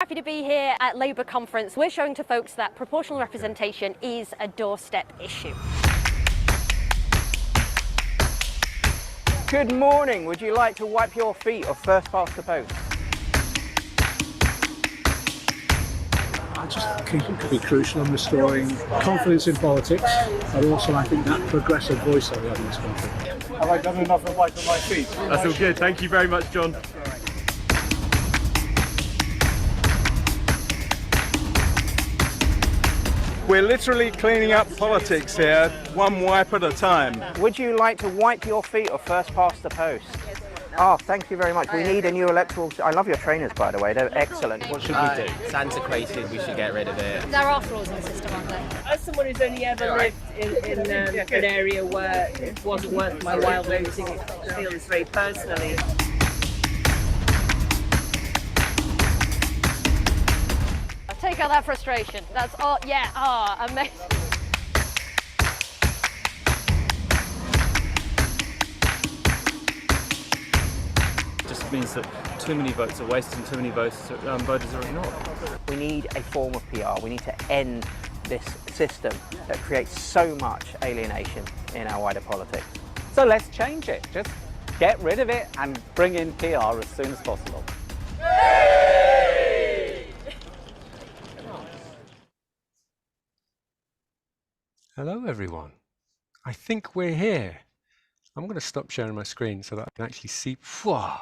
Happy to be here at Labour conference. We're showing to folks that proportional representation is a doorstep issue. Good morning. Would you like to wipe your feet or first past the post? I just think it could be crucial in restoring confidence in politics, and also I think that progressive voice that we have in this country. Have I done enough of wiping my feet? That's all good. Thank you very much, John. We're literally cleaning up politics here, one wipe at a time. Would you like to wipe your feet or first past the post? Oh, thank you very much. We need a new electoral... I love your trainers, by the way. They're excellent. What should we do? It's antiquated. We should get rid of it. There are flaws in the system, aren't there? As someone who's only ever lived in an area where it wasn't worth my while voting, it feels very personally. Take out that frustration. That's all. Yeah, amazing. Just means that too many votes are wasted and too many voters are ignored. We need a form of PR. We need to end this system that creates so much alienation in our wider politics. So let's change it. Just get rid of it and bring in PR as soon as possible. Hello everyone. I think we're here. I'm going to stop sharing my screen so that I can actually see. Whoa.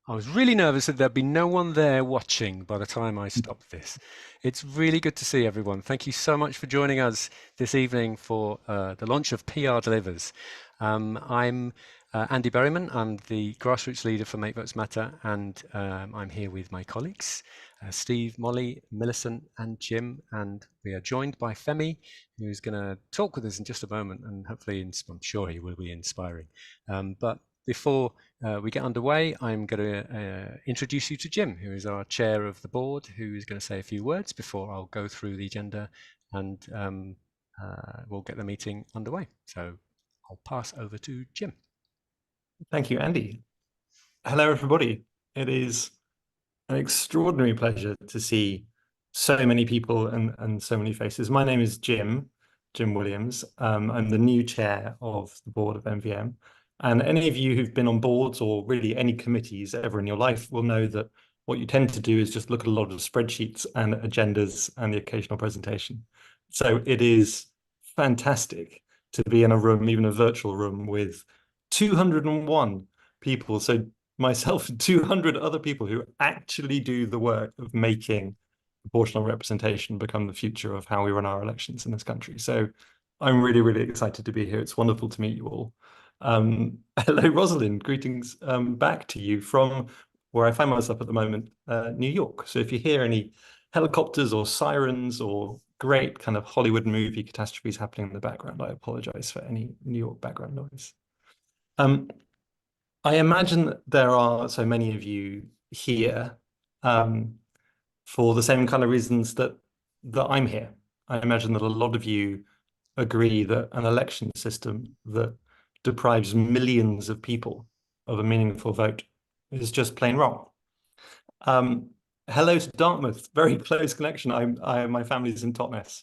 I was really nervous that there'd be no one there watching by the time I stopped this. It's really good to see everyone. Thank you so much for joining us this evening for the launch of PRDelivers. I'm Andy Berriman. I'm the grassroots leader for Make Votes Matter, and I'm here with my colleagues, Steve, Molly, Millicent, and Jim, and we are joined by Femi, who's going to talk with us in just a moment, and hopefully, I'm sure he will be inspiring. But before we get underway, I'm going to introduce you to Jim, who is our chair of the board, who is going to say a few words before I'll go through the agenda, and we'll get the meeting underway. So I'll pass over to Jim. Thank you, Andy. Hello, everybody. It is an extraordinary pleasure to see so many people and so many faces. My name is Jim Williams. I'm the new chair of the board of MVM. And any of you who've been on boards or really any committees ever in your life will know that what you tend to do is just look at a lot of spreadsheets and agendas and the occasional presentation. So it is fantastic to be in a room, even a virtual room, with 201 people. So myself and 200 other people who actually do the work of making proportional representation become the future of how we run our elections in this country. So I'm really, really excited to be here. It's wonderful to meet you all. Hello, Rosalind. Greetings back to you from where I find myself at the moment, New York. So if you hear any helicopters or sirens or great kind of Hollywood movie catastrophes happening in the background, I apologize for any New York background noise. I imagine that there are so many of you here for the same kind of reasons that I'm here. I imagine that a lot of you agree that an election system that deprives millions of people of a meaningful vote is just plain wrong. Hello to Dartmouth, very close connection. My family's in Totnes,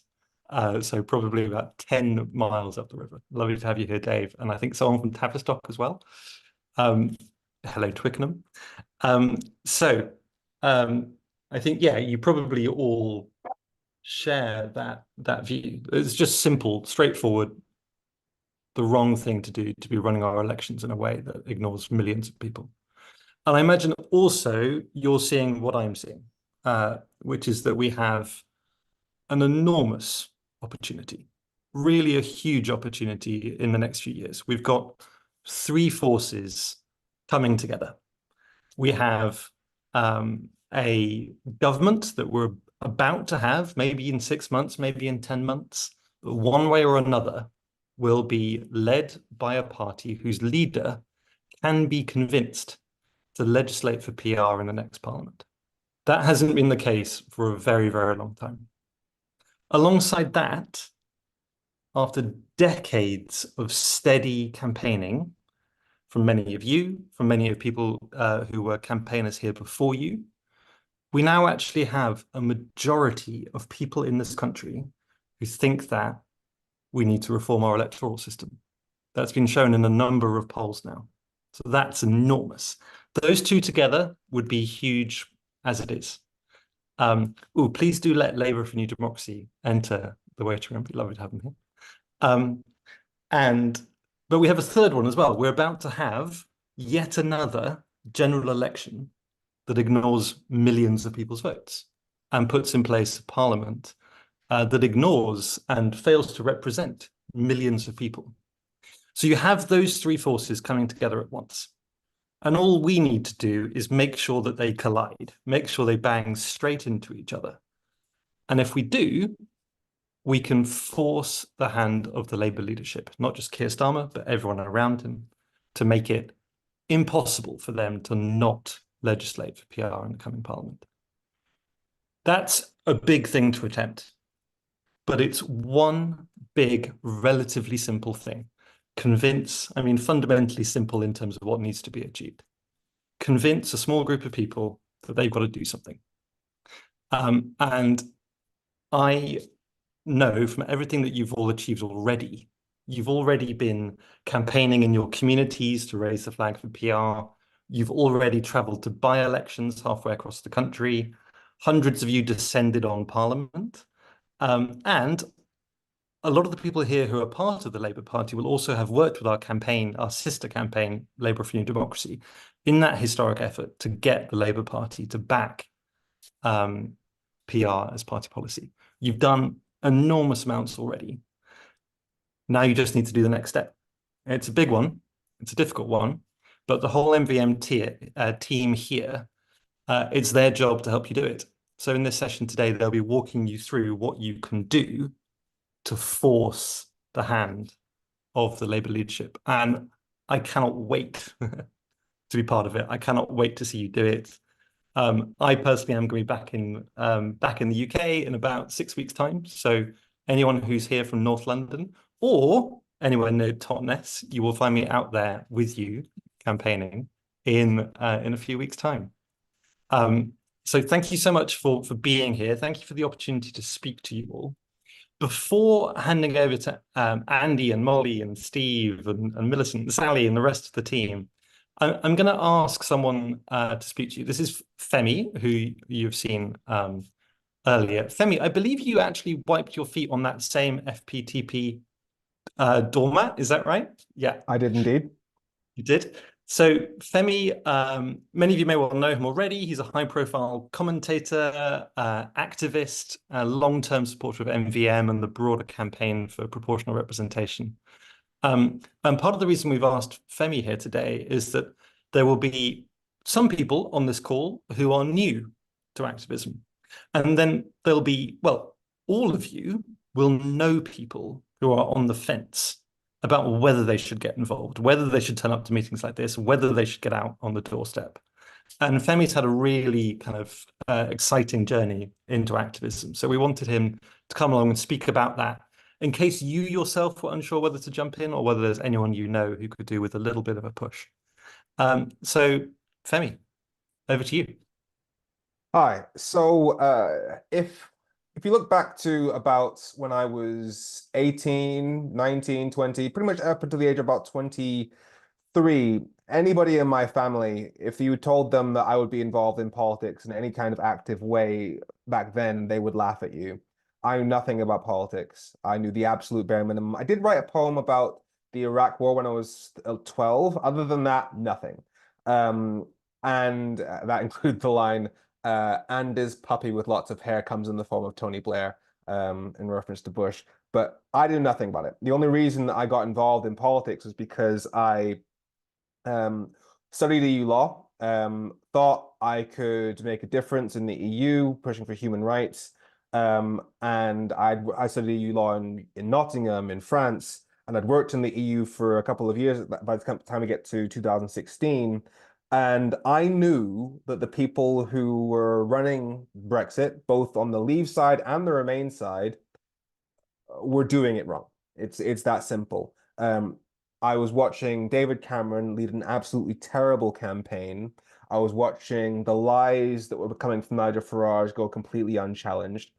so probably about 10 miles up the river. Lovely to have you here, Dave. And I think someone from Tavistock as well. Hello, Twickenham. I think, yeah, you probably all share that view. It's just simple, straightforward, the wrong thing to do to be running our elections in a way that ignores millions of people. And I imagine also you're seeing what I'm seeing, which is that we have an enormous opportunity, really a huge opportunity in the next few years. We've got three forces coming together. We have a government that we're about to have, maybe in 6 months, maybe in 10 months, but one way or another will be led by a party whose leader can be convinced to legislate for PR in the next parliament. That hasn't been the case for a very, very long time. Alongside that, after decades of steady campaigning from many of you, from many of people who were campaigners here before you, we now actually have a majority of people in this country who think that we need to reform our electoral system. That's been shown in a number of polls now. So that's enormous. Those two together would be huge as it is. Please do let Labour for New Democracy enter the waiting room. It'd be lovely to have them here. But we have a third one as well. We're about to have yet another general election that ignores millions of people's votes and puts in place a parliament that ignores and fails to represent millions of people. So you have those three forces coming together at once. And all we need to do is make sure that they collide, make sure they bang straight into each other. And if we do, we can force the hand of the Labour leadership, not just Keir Starmer, but everyone around him, to make it impossible for them to not legislate for PR in the coming parliament. That's a big thing to attempt, but it's one big, relatively simple thing. Fundamentally simple in terms of what needs to be achieved. Convince a small group of people that they've got to do something. And I know from everything that you've all achieved already, you've already been campaigning in your communities to raise the flag for PR. You've already traveled to by-elections halfway across the country. Hundreds of you descended on Parliament. And a lot of the people here who are part of the Labour Party will also have worked with our campaign, our sister campaign, Labour for New Democracy, in that historic effort to get the Labour Party to back PR as party policy. You've done enormous amounts already. Now you just need to do the next step. It's a big one. It's a difficult one. But the whole MVM team here, it's their job to help you do it. So in this session today, they'll be walking you through what you can do to force the hand of the Labour leadership. And I cannot wait to be part of it. I cannot wait to see you do it. I personally am going to be back in the UK in about 6 weeks' time. So anyone who's here from North London or anyone near Totnes, you will find me out there with you campaigning in a few weeks' time. So thank you so much for being here. Thank you for the opportunity to speak to you all. Before handing over to Andy and Molly and Steve and Millicent and Sally and the rest of the team, I'm going to ask someone to speak to you. This is Femi, who you've seen earlier. Femi, I believe you actually wiped your feet on that same FPTP doormat. Is that right? Yeah. I did indeed. You did? So Femi, many of you may well know him already. He's a high-profile commentator, activist, a long-term supporter of MVM and the broader campaign for proportional representation. And part of the reason we've asked Femi here today is that there will be some people on this call who are new to activism. And then there'll be, well, all of you will know people who are on the fence about whether they should get involved, whether they should turn up to meetings like this, whether they should get out on the doorstep. And Femi's had a really kind of exciting journey into activism. So we wanted him to come along and speak about that in case you yourself were unsure whether to jump in or whether there's anyone you know who could do with a little bit of a push. So Femi, over to you. Hi. So if you look back to about when I was 18, 19, 20, pretty much up until the age of about 23, anybody in my family, if you told them that I would be involved in politics in any kind of active way back then, they would laugh at you. I knew nothing about politics. I knew the absolute bare minimum. I did write a poem about the Iraq War when I was 12. Other than that, nothing. And that includes the line, and his puppy with lots of hair comes in the form of Tony Blair, in reference to Bush. But I knew nothing about it. The only reason that I got involved in politics was because I studied EU law, thought I could make a difference in the EU, pushing for human rights. And I studied EU law in Nottingham, in France, and I'd worked in the EU for a couple of years by the time we get to 2016. And I knew that the people who were running Brexit, both on the Leave side and the Remain side, were doing it wrong. It's that simple. I was watching David Cameron lead an absolutely terrible campaign. I was watching the lies that were coming from Nigel Farage go completely unchallenged.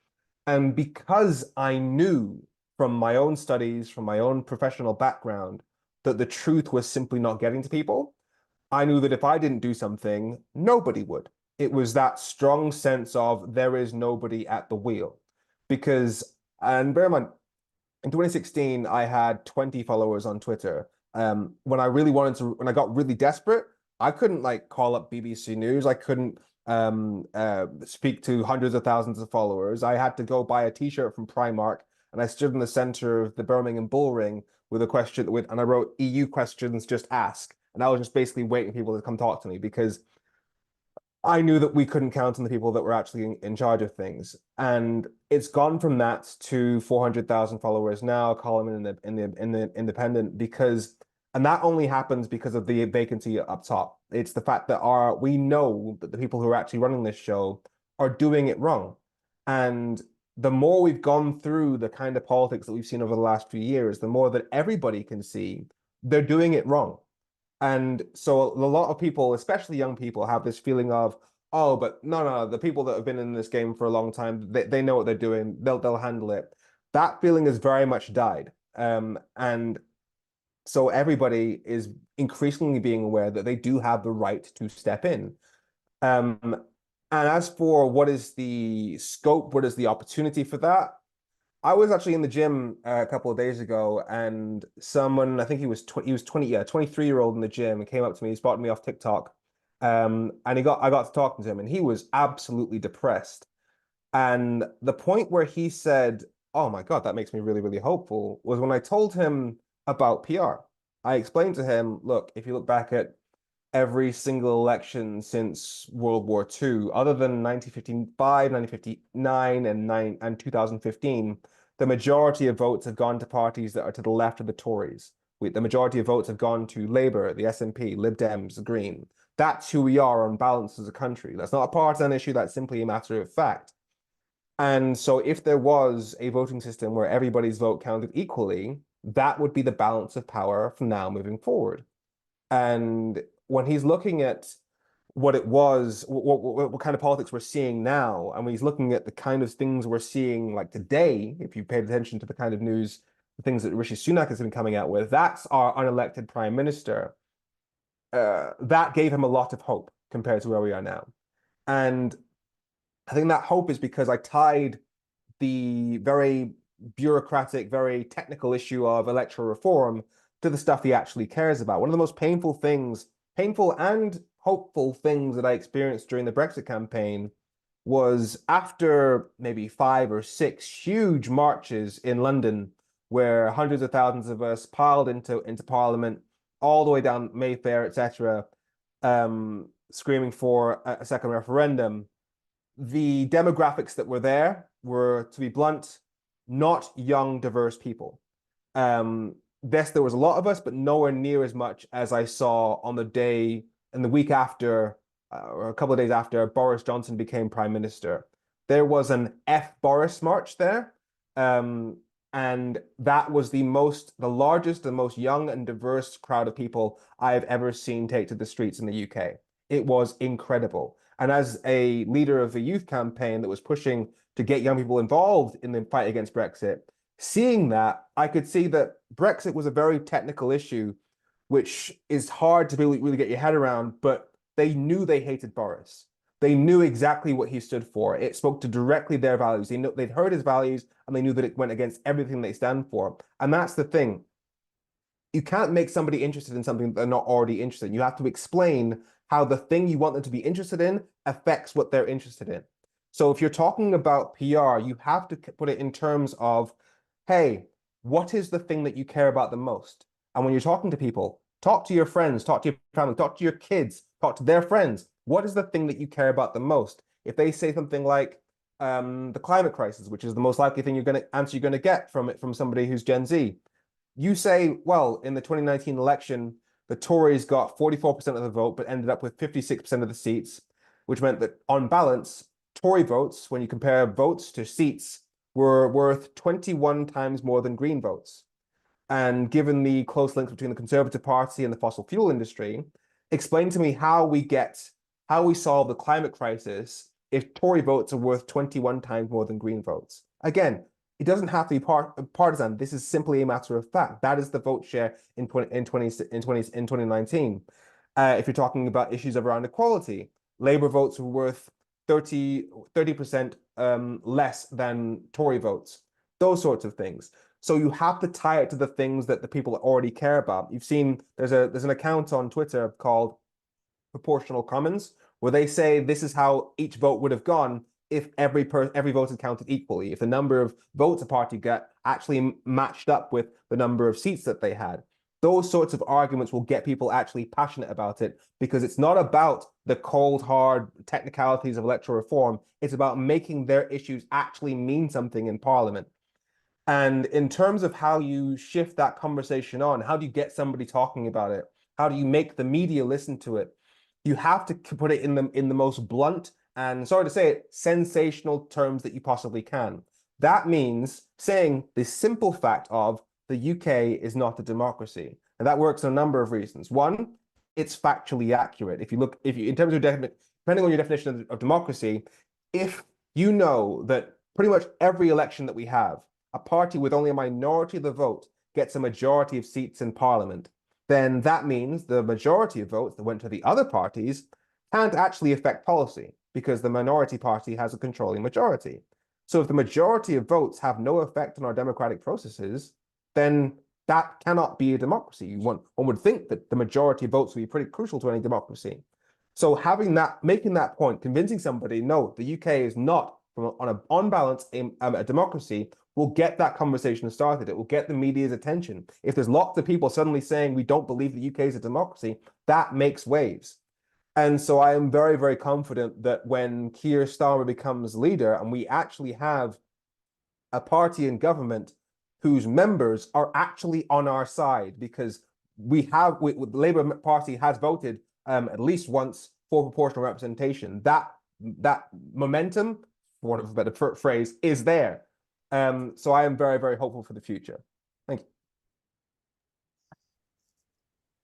And because I knew from my own studies, from my own professional background, that the truth was simply not getting to people, I knew that if I didn't do something, nobody would. It was that strong sense of there is nobody at the wheel. Because, and bear in mind, in 2016, I had 20 followers on Twitter. When I got really desperate, I couldn't like call up BBC News. I couldn't speak to hundreds of thousands of followers. I had to go buy a T-shirt from Primark, and I stood in the center of the Birmingham Bull Ring with a question and I wrote EU questions, just ask. And I was just basically waiting for people to come talk to me because I knew that we couldn't count on the people that were actually in charge of things. And it's gone from that to 400,000 followers now, column in the Independent, and that only happens because of the vacancy up top. It's the fact that we know that the people who are actually running this show are doing it wrong. And the more we've gone through the kind of politics that we've seen over the last few years, the more that everybody can see they're doing it wrong. And so a lot of people, especially young people, have this feeling of, oh, but no, the people that have been in this game for a long time, they know what they're doing, they'll handle it. That feeling has very much died. And so everybody is increasingly being aware that they do have the right to step in. And as for what is the scope, what is the opportunity for that? I was actually in the gym a couple of days ago, and someone, I think he was 23-year-old in the gym, and came up to me, he spotted me off TikTok, and I got to talking to him, and he was absolutely depressed. And the point where he said, "Oh my God, that makes me really, really hopeful," was when I told him about PR. I explained to him, look, if you look back at every single election since World War II, other than 1955, 1959, and 2015, the majority of votes have gone to parties that are to the left of the Tories. The majority of votes have gone to Labour, the SNP, Lib Dems, the Green. That's who we are on balance as a country. That's not a partisan issue, that's simply a matter of fact. And so if there was a voting system where everybody's vote counted equally, that would be the balance of power from now moving forward. And when he's looking at what it was, what kind of politics we're seeing now, and when he's looking at the kind of things we're seeing like today, if you paid attention to the kind of news, the things that Rishi Sunak has been coming out with, that's our unelected prime minister. That gave him a lot of hope compared to where we are now. And I think that hope is because I tied the very bureaucratic, very technical issue of electoral reform to the stuff he actually cares about. One of the most painful and hopeful things that I experienced during the Brexit campaign was after maybe 5 or 6 huge marches in London, where hundreds of thousands of us piled into Parliament, all the way down Mayfair, etc., screaming for a second referendum. The demographics that were there were, to be blunt, not young, diverse people. Yes, there was a lot of us, but nowhere near as much as I saw on the day and the week after, or a couple of days after Boris Johnson became Prime Minister. There was an F Boris march there, and that was the largest, the most young and diverse crowd of people I have ever seen take to the streets in the UK. It was incredible. And as a leader of a youth campaign that was pushing to get young people involved in the fight against Brexit, seeing that, I could see that Brexit was a very technical issue, which is hard to really get your head around, but they knew they hated Boris. They knew exactly what he stood for. It spoke to directly their values. They'd heard his values, and they knew that it went against everything they stand for. And that's the thing. You can't make somebody interested in something that they're not already interested in. You have to explain how the thing you want them to be interested in affects what they're interested in. So if you're talking about PR, you have to put it in terms of, hey, what is the thing that you care about the most? And when you're talking to people, talk to your friends, talk to your family, talk to your kids, talk to their friends. What is the thing that you care about the most? If they say something like the climate crisis, which is the most likely thing you're going to get from somebody who's Gen Z, you say, well, in the 2019 election, the Tories got 44% of the vote, but ended up with 56% of the seats, which meant that on balance, Tory votes, when you compare votes to seats, were worth 21 times more than Green votes. And given the close links between the Conservative Party and the fossil fuel industry, explain to me how we get how we solve the climate crisis if Tory votes are worth 21 times more than Green votes. Again, it doesn't have to be partisan. This is simply a matter of fact. That is the vote share in 2019. If you're talking about issues around equality, Labour votes were worth 30% less than Tory votes. Those sorts of things. So you have to tie it to the things that the people already care about. You've seen there's an account on Twitter called Proportional Commons, where they say this is how each vote would have gone if every vote is counted equally, if the number of votes a party got actually matched up with the number of seats that they had. Those sorts of arguments will get people actually passionate about it, because it's not about the cold, hard technicalities of electoral reform. It's about making their issues actually mean something in Parliament. And in terms of how you shift that conversation on, how do you get somebody talking about it? How do you make the media listen to it? You have to put it in the most blunt and, sorry to say it, sensational terms that you possibly can. That means saying the simple fact of the UK is not a democracy. And that works for a number of reasons. One, it's factually accurate. If you in terms of depending on your definition of democracy, if you know that pretty much every election that we have, a party with only a minority of the vote gets a majority of seats in Parliament, then that means the majority of votes that went to the other parties can't actually affect policy, because the minority party has a controlling majority. So if the majority of votes have no effect on our democratic processes, then that cannot be a democracy. One would think that the majority of votes would be pretty crucial to any democracy. So making that point, convincing somebody, no, the UK is not, on balance, a democracy, will get that conversation started. It will get the media's attention. If there's lots of people suddenly saying we don't believe the UK is a democracy, that makes waves. And so I am very, very confident that when Keir Starmer becomes leader and we actually have a party in government whose members are actually on our side, because the Labour Party has voted at least once for proportional representation. That momentum, for want of a better phrase, is there. So I am very, very hopeful for the future. Thank you.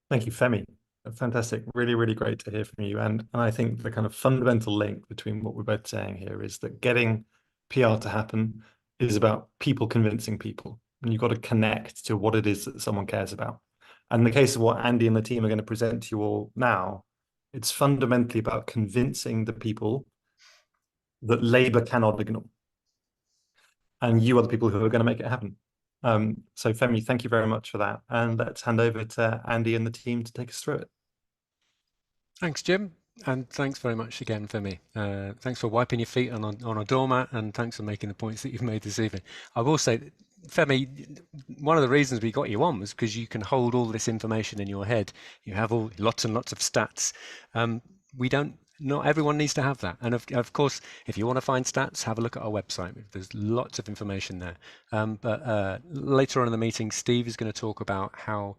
Thank you, Femi. Fantastic. Really, really great to hear from you. And I think the kind of fundamental link between what we're both saying here is that getting PR to happen is about people convincing people. And you've got to connect to what it is that someone cares about. And in the case of what Andy and the team are going to present to you all now, it's fundamentally about convincing the people that Labour cannot ignore. And you are the people who are going to make it happen. So Femi, thank you very much for that. And let's hand over to Andy and the team to take us through it. Thanks, Jim. And thanks very much again, Femi. Thanks for wiping your feet on a doormat, and thanks for making the points that you've made this evening. I will say, Femi, one of the reasons we got you on was because you can hold all this information in your head. You have lots and lots of stats. Not everyone needs to have that. And of course, if you want to find stats, have a look at our website. There's lots of information there. But later on in the meeting, Steve is going to talk about how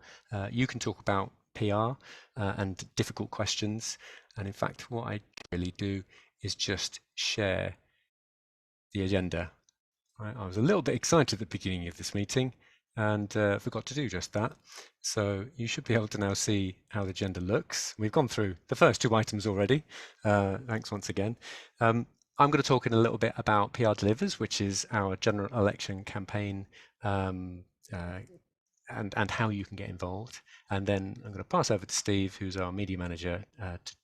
you can talk about PR and difficult questions. And in fact, what I really do is just share the agenda. Right? I was a little bit excited at the beginning of this meeting and forgot to do just that. So you should be able to now see how the agenda looks. We've gone through the first two items already. Thanks once again. I'm going to talk in a little bit about PRDelivers, which is our general election campaign, and how you can get involved. And then I'm going to pass over to Steve, who's our media manager,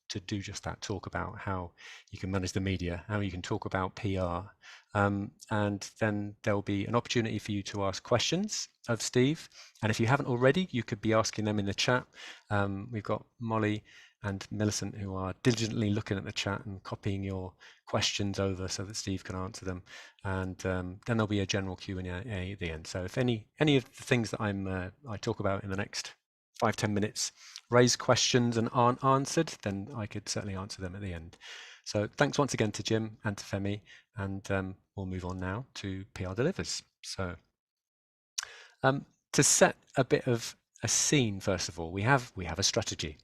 to do just that, talk about how you can manage the media, how you can talk about PR. And then there'll be an opportunity for you to ask questions of Steve. And if you haven't already, you could be asking them in the chat. We've got Molly and Millicent who are diligently looking at the chat and copying your questions over so that Steve can answer them. And then there'll be a general Q&A at the end. So if any of the things that I talk about in the next 5-10 minutes raise questions and aren't answered, then I could certainly answer them at the end. So thanks once again to Jim and to Femi, and we'll move on now to PRDelivers. So to set a bit of a scene, first of all, we have a strategy.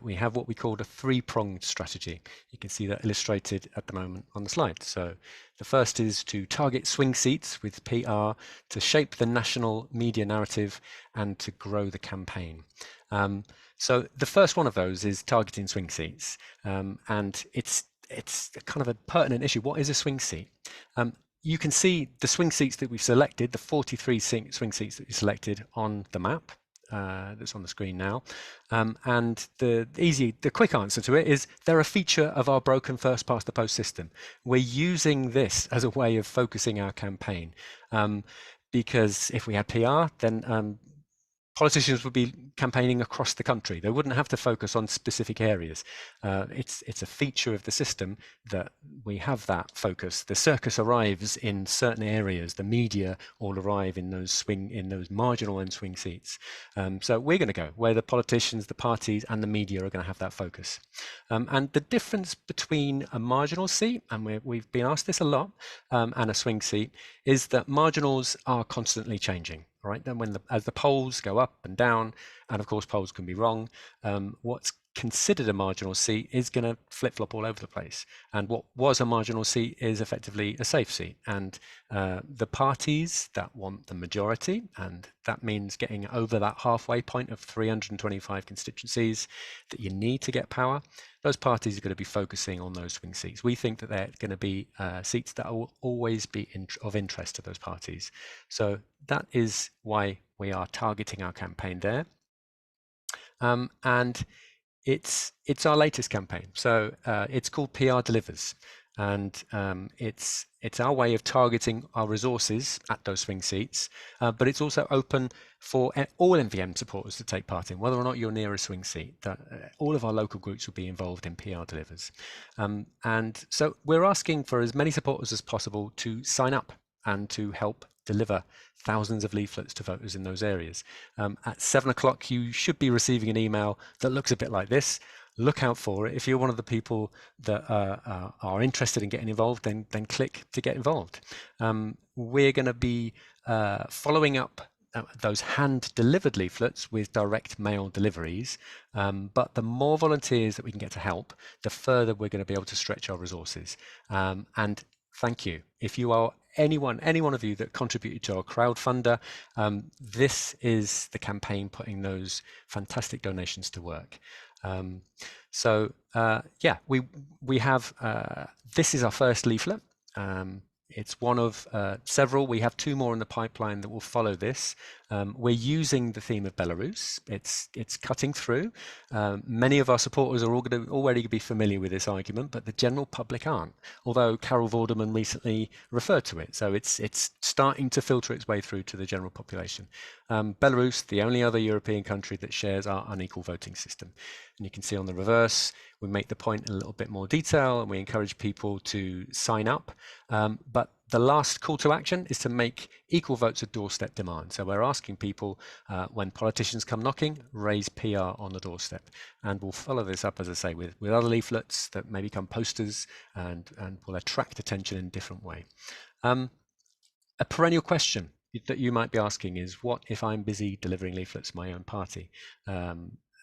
We have what we call a three-pronged strategy. You can see that illustrated at the moment on the slide. So the first is to target swing seats with PR, to shape the national media narrative, and to grow the campaign. So the first one of those is targeting swing seats, and it's kind of a pertinent issue. What is a swing seat? You can see the swing seats that we've selected, the 43 swing seats that we selected on the map. That's on the screen now, and the quick answer to it is they're a feature of our broken first past the post system. We're using this as a way of focusing our campaign, because if we had PR, then politicians would be campaigning across the country. They wouldn't have to focus on specific areas. It's a feature of the system that we have that focus. The circus arrives in certain areas. The media all arrive in those marginal end swing seats. So we're going to go where the politicians, the parties, and the media are going to have that focus. And the difference between a marginal seat, and we've been asked this a lot, and a swing seat, is that marginals are constantly changing. Right, then as the polls go up and down, and of course polls can be wrong, what's considered a marginal seat is going to flip-flop all over the place, and what was a marginal seat is effectively a safe seat. And the parties that want the majority, and that means getting over that halfway point of 325 constituencies that you need to get power, those parties are going to be focusing on those swing seats. We think that they're going to be seats that will always be of interest to those parties. So that is why we are targeting our campaign there. And it's our latest campaign. So it's called PRDelivers. And it's our way of targeting our resources at those swing seats, but it's also open for all MVM supporters to take part in, whether or not you're near a swing seat. All of our local groups will be involved in PRDelivers. And so we're asking for as many supporters as possible to sign up and to help deliver thousands of leaflets to voters in those areas. At 7 o'clock, you should be receiving an email that looks a bit like this. Look out for it. If you're one of the people that are interested in getting involved, then click to get involved. We're going to be following up those hand-delivered leaflets with direct mail deliveries, but the more volunteers that we can get to help, the further we're going to be able to stretch our resources. And thank you. If you are any one of you that contributed to our crowdfunder, this is the campaign putting those fantastic donations to work. Yeah, we have, this is our first leaflet. It's one of several. We have 2 more in the pipeline that will follow this. We're using the theme of Belarus. It's cutting through. Many of our supporters are already going to be familiar with this argument, but the general public aren't, although Carol Vorderman recently referred to it. So it's starting to filter its way through to the general population. Belarus, the only other European country that shares our unequal voting system. And you can see on the reverse, we make the point in a little bit more detail, and we encourage people to sign up. But the last call to action is to make equal votes a doorstep demand. So we're asking people, when politicians come knocking, raise PR on the doorstep. And we'll follow this up, as I say, with other leaflets that may become posters and will attract attention in a different way. A perennial question that you might be asking is, what if I'm busy delivering leaflets to my own party?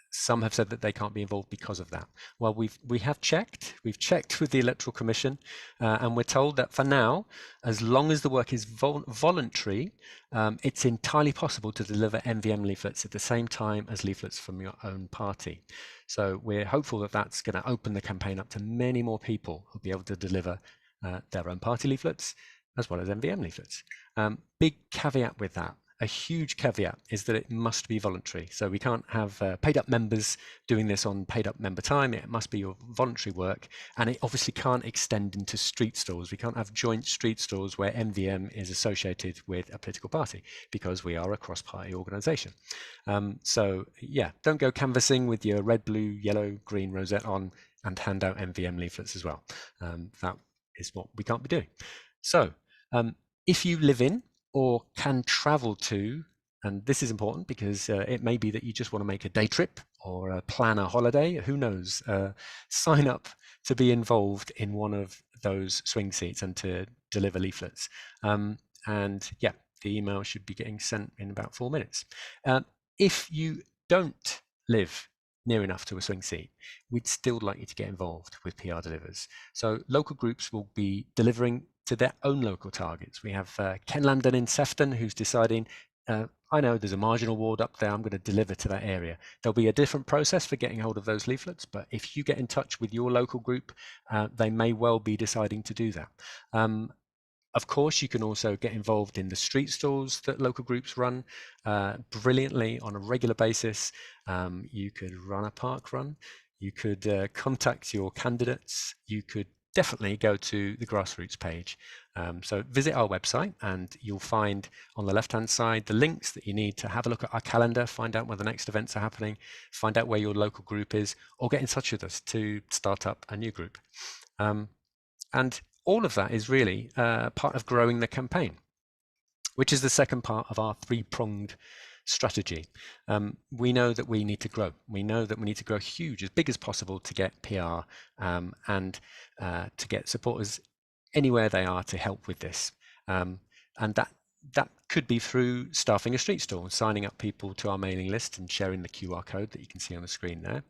Some have said that they can't be involved because of that. Well, we've checked with the Electoral Commission, and we're told that for now, as long as the work is voluntary, it's entirely possible to deliver MVM leaflets at the same time as leaflets from your own party. So we're hopeful that that's going to open the campaign up to many more people who'll be able to deliver their own party leaflets as well as MVM leaflets. Big caveat with that. A huge caveat is that it must be voluntary. So we can't have paid up members doing this on paid up member time. It must be your voluntary work. And it obviously can't extend into street stalls. We can't have joint street stalls where MVM is associated with a political party, because we are a cross-party organisation. So yeah, don't go canvassing with your red, blue, yellow, green rosette on and hand out MVM leaflets as well. That is what we can't be doing. So if you live in or can travel to, and this is important because it may be that you just want to make a day trip or plan a holiday, who knows, sign up to be involved in one of those swing seats and to deliver leaflets. And yeah, the email should be getting sent in about 4 minutes. If you don't live near enough to a swing seat, we'd still like you to get involved with PRDelivers. So local groups will be delivering to their own local targets. We have Ken Lambden in Sefton, who's deciding I know there's a marginal ward up there, I'm going to deliver to that area. There'll be a different process for getting hold of those leaflets, but if you get in touch with your local group, they may well be deciding to do that. Of course, you can also get involved in the street stalls that local groups run brilliantly on a regular basis. You could run a park run. You could contact your candidates. You could definitely go to the grassroots page. So visit our website and you'll find on the left-hand side the links that you need to have a look at our calendar, find out where the next events are happening, find out where your local group is, or get in touch with us to start up a new group. And all of that is really part of growing the campaign, which is the second part of our three-pronged strategy. We know that we need to grow. We know that we need to grow huge, as big as possible to get PR and to get supporters anywhere they are to help with this. And that could be through staffing a street stall, signing up people to our mailing list and sharing the QR code that you can see on the screen there.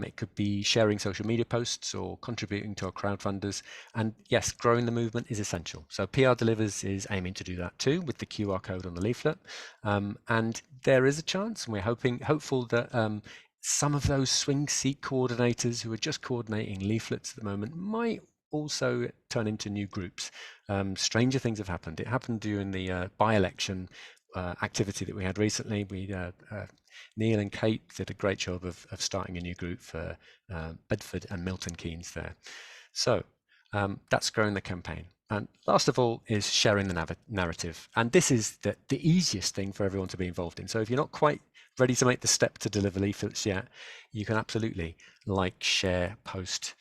It could be sharing social media posts or contributing to our crowdfunders. And yes, growing the movement is essential. So PRDelivers is aiming to do that too with the QR code on the leaflet. And there is a chance, and we're hopeful that some of those swing seat coordinators who are just coordinating leaflets at the moment might also turn into new groups. Stranger things have happened. It happened during the by-election activity that we had recently. Neil and Kate did a great job of starting a new group for Bedford and Milton Keynes there. So that's growing the campaign. And last of all is sharing the narrative. And this is the easiest thing for everyone to be involved in. So if you're not quite ready to make the step to deliver leaflets yet, you can absolutely like, share, post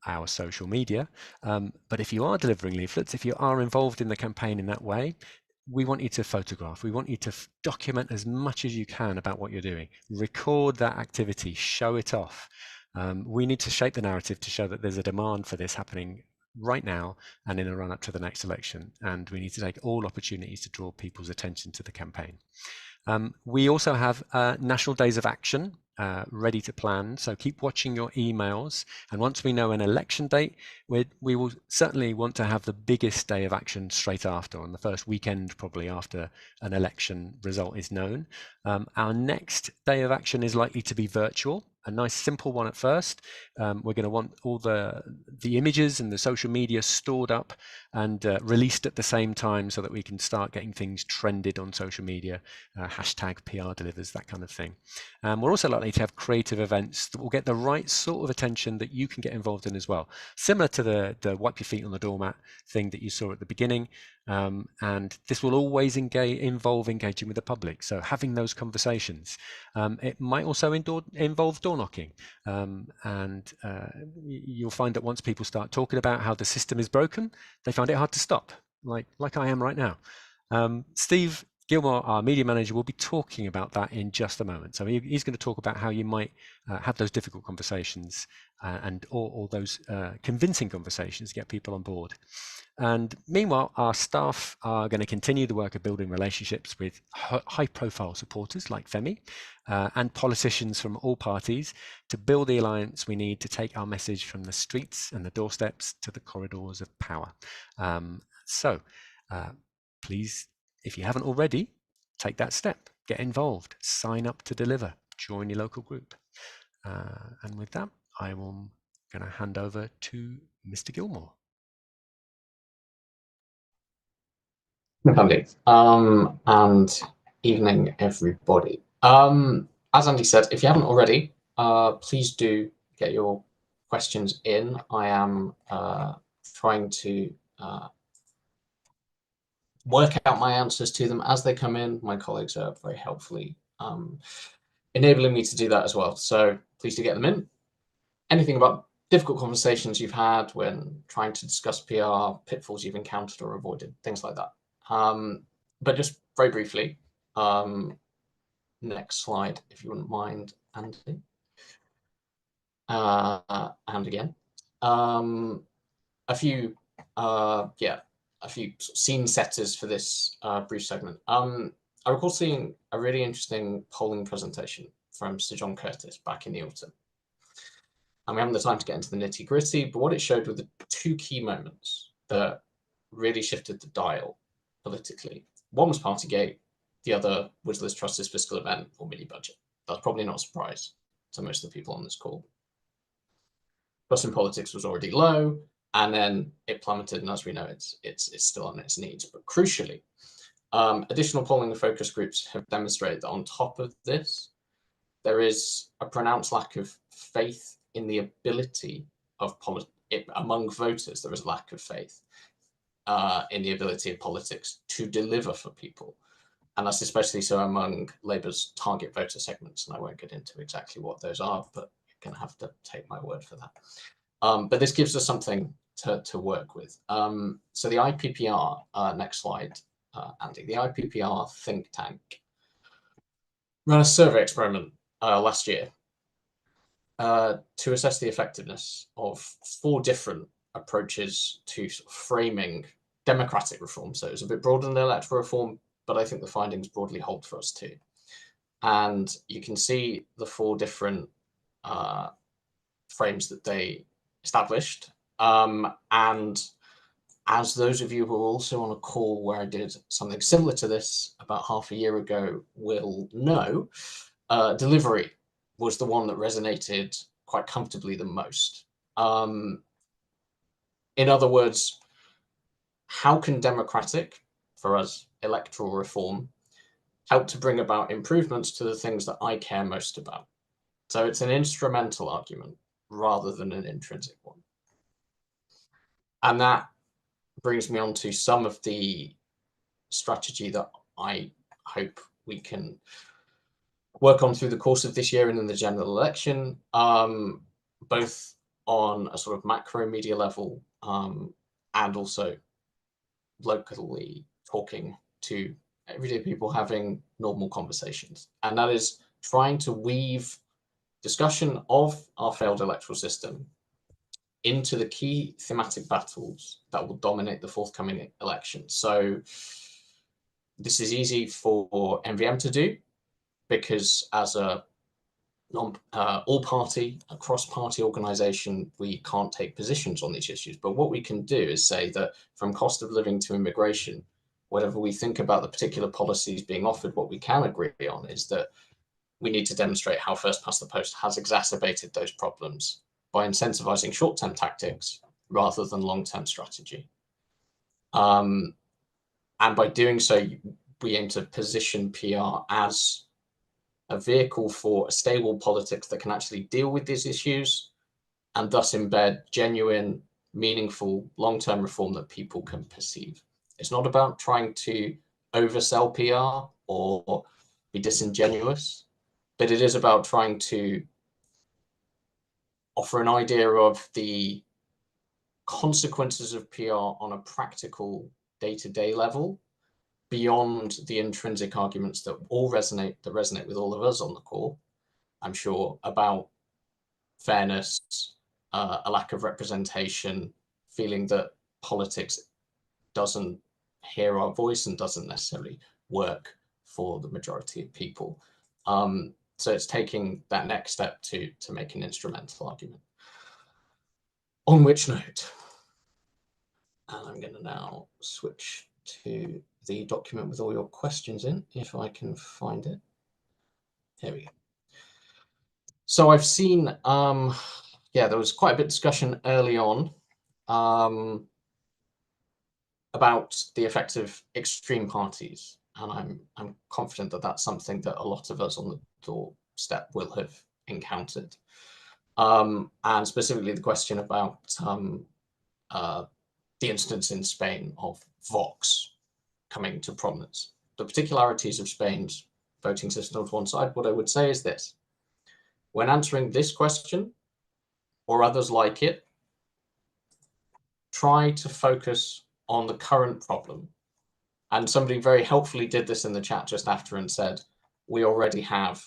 our social media. But if you are delivering leaflets, if you are involved in the campaign in that way, we want you to photograph. We want you to document as much as you can about what you're doing. Record that activity, show it off. We need to shape the narrative to show that there's a demand for this happening right now and in a run up to the next election. And we need to take all opportunities to draw people's attention to the campaign. We also have National Days of Action ready to plan, so keep watching your emails, and once we know an election date, we will certainly want to have the biggest day of action straight after, on the first weekend probably after an election result is known. Our next day of action is likely to be virtual, a nice simple one at first. We're going to want all the images and the social media stored up and released at the same time so that we can start getting things trended on social media, hashtag PRDelivers, that kind of thing. We're also likely to have creative events that will get the right sort of attention that you can get involved in as well. Similar to the wipe your feet on the doormat thing that you saw at the beginning. And this will always involve engaging with the public. So having those conversations. It might also involve door knocking. And you'll find that once people start talking about how the system is broken, they find it hard to stop, like I am right now. Steve Gilmore, our media manager, will be talking about that in just a moment. So he's going to talk about how you might have those difficult conversations or those convincing conversations to get people on board. And meanwhile, our staff are going to continue the work of building relationships with high-profile supporters like Femi and politicians from all parties to build the alliance we need to take our message from the streets and the doorsteps to the corridors of power. So please, if you haven't already, take that step, get involved, sign up to deliver, join your local group. And with that, I am going to hand over to Mr. Gilmore. Andy, and evening everybody. As Andy said, if you haven't already, please do get your questions in. I am trying to work out my answers to them as they come in. My colleagues are very helpfully enabling me to do that as well. So please do get them in. Anything about difficult conversations you've had when trying to discuss PR, pitfalls you've encountered or avoided, things like that. But just very briefly, next slide, if you wouldn't mind, Andy. And again, a few sort of scene setters for this brief segment. I recall seeing a really interesting polling presentation from Sir John Curtis back in the autumn. And we haven't the time to get into the nitty gritty, but what it showed were the two key moments that really shifted the dial politically. One was Partygate, The other was Liz Truss's fiscal event or mini budget. That's probably not a surprise to most of the people on this call. Trust in politics was already low, and then it plummeted, and as we know, it's still on its knees. But crucially, additional polling and focus groups have demonstrated that on top of this, there is a pronounced lack of faith in the ability of among voters. There is a lack of faith in the ability of politics to deliver for people. And that's especially so among Labour's target voter segments. And I won't get into exactly what those are, but you're going to have to take my word for that. But this gives us something to work with. So the IPPR, next slide, Andy, the IPPR think tank ran a survey experiment last year to assess the effectiveness of 4 different approaches to sort of framing democratic reform. So it's a bit broader than electoral reform, but I think the findings broadly hold for us too. And you can see the 4 different frames that they established. And as those of you who are also on a call where I did something similar to this about half a year ago will know, delivery was the one that resonated quite comfortably the most. In other words, how can democratic, for us, electoral reform, help to bring about improvements to the things that I care most about? So it's an instrumental argument rather than an intrinsic one. And that brings me on to some of the strategy that I hope we can work on through the course of this year and in the general election, both on a sort of macro media level and also locally talking to everyday people having normal conversations. And that is trying to weave discussion of our failed electoral system into the key thematic battles that will dominate the forthcoming election. So this is easy for MVM to do because as a all-party, a cross-party organization, we can't take positions on these issues. But what we can do is say that from cost of living to immigration, whatever we think about the particular policies being offered, what we can agree on is that we need to demonstrate how first past the post has exacerbated those problems by incentivizing short-term tactics rather than long-term strategy. And by doing so, we aim to position PR as a vehicle for a stable politics that can actually deal with these issues and thus embed genuine, meaningful, long-term reform that people can perceive. It's not about trying to oversell PR or be disingenuous, but it is about trying to offer an idea of the consequences of PR on a practical day-to-day level beyond the intrinsic arguments that all resonate with all of us on the call, I'm sure, about fairness, a lack of representation, feeling that politics doesn't hear our voice and doesn't necessarily work for the majority of people. So it's taking that next step to make an instrumental argument. On which note, and I'm going to now switch to the document with all your questions in, if I can find it. Here we go. So I've seen, there was quite a bit of discussion early on about the effects of extreme parties. And I'm confident that that's something that a lot of us on the doorstep will have encountered. And specifically the question about the instance in Spain of Vox coming to prominence. The particularities of Spain's voting system to one side, what I would say is this. When answering this question, or others like it, try to focus on the current problem. And somebody very helpfully did this in the chat just after and said, we already have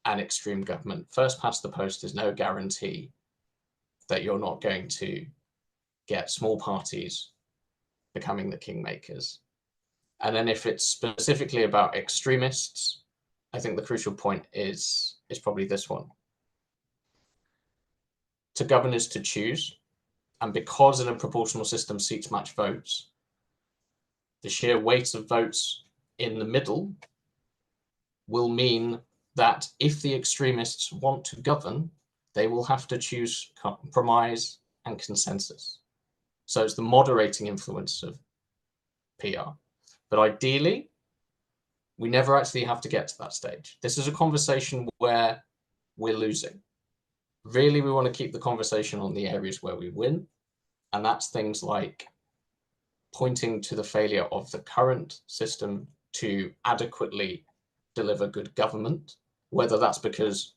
an extreme government. First past the post is no guarantee that you're not going to get small parties becoming the kingmakers. And then if it's specifically about extremists, I think the crucial point is probably this one. To govern is to choose. And because in a proportional system seats match votes, the sheer weight of votes in the middle will mean that if the extremists want to govern, they will have to choose compromise and consensus. So it's the moderating influence of PR. But ideally, we never actually have to get to that stage. This is a conversation where we're losing. Really, we want to keep the conversation on the areas where we win. And that's things like pointing to the failure of the current system to adequately deliver good government, whether that's because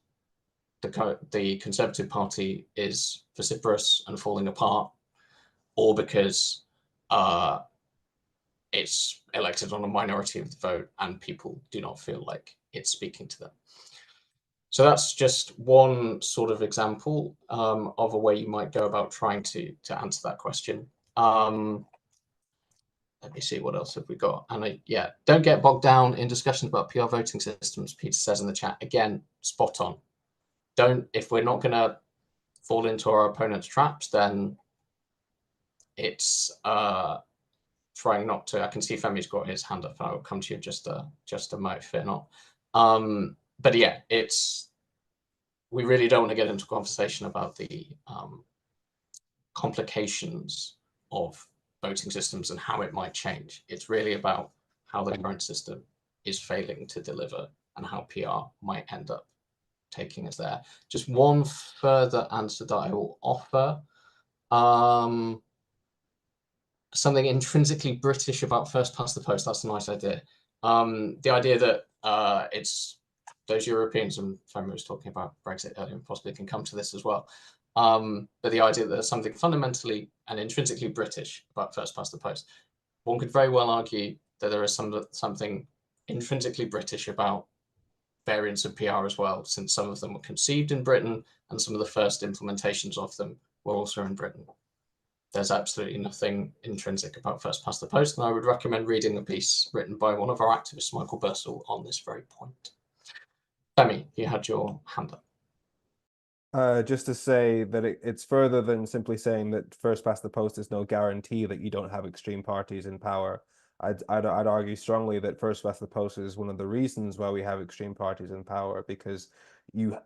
the Conservative Party is vociferous and falling apart, or because it's elected on a minority of the vote and people do not feel like it's speaking to them. So that's just one sort of example of a way you might go about trying to answer that question. Let me see, what else have we got? And yeah, don't get bogged down in discussions about PR voting systems, Peter says in the chat. Again, spot on. If we're not going to fall into our opponent's traps, then it's trying not to. I can see Femi's got his hand up, and I will come to you just a moment, fear not. But yeah, we really don't want to get into a conversation about the complications of voting systems and how it might change. It's really about how the current system is failing to deliver and how PR might end up taking us there. Just one further answer that I will offer. Something intrinsically British about first past the post. That's a nice idea. The idea that it's those Europeans, and Femi was talking about Brexit earlier and possibly can come to this as well. But the idea that there's something fundamentally and intrinsically British about first past the post. One could very well argue that there is something intrinsically British about variants of PR as well, since some of them were conceived in Britain and some of the first implementations of them were also in Britain. There's absolutely nothing intrinsic about first past the post, and I would recommend reading a piece written by one of our activists, Michael Bursell, on this very point. Femi, you had your hand up. Just to say that it's further than simply saying that first past the post is no guarantee that you don't have extreme parties in power. I'd argue strongly that first past the post is one of the reasons why we have extreme parties in power, because the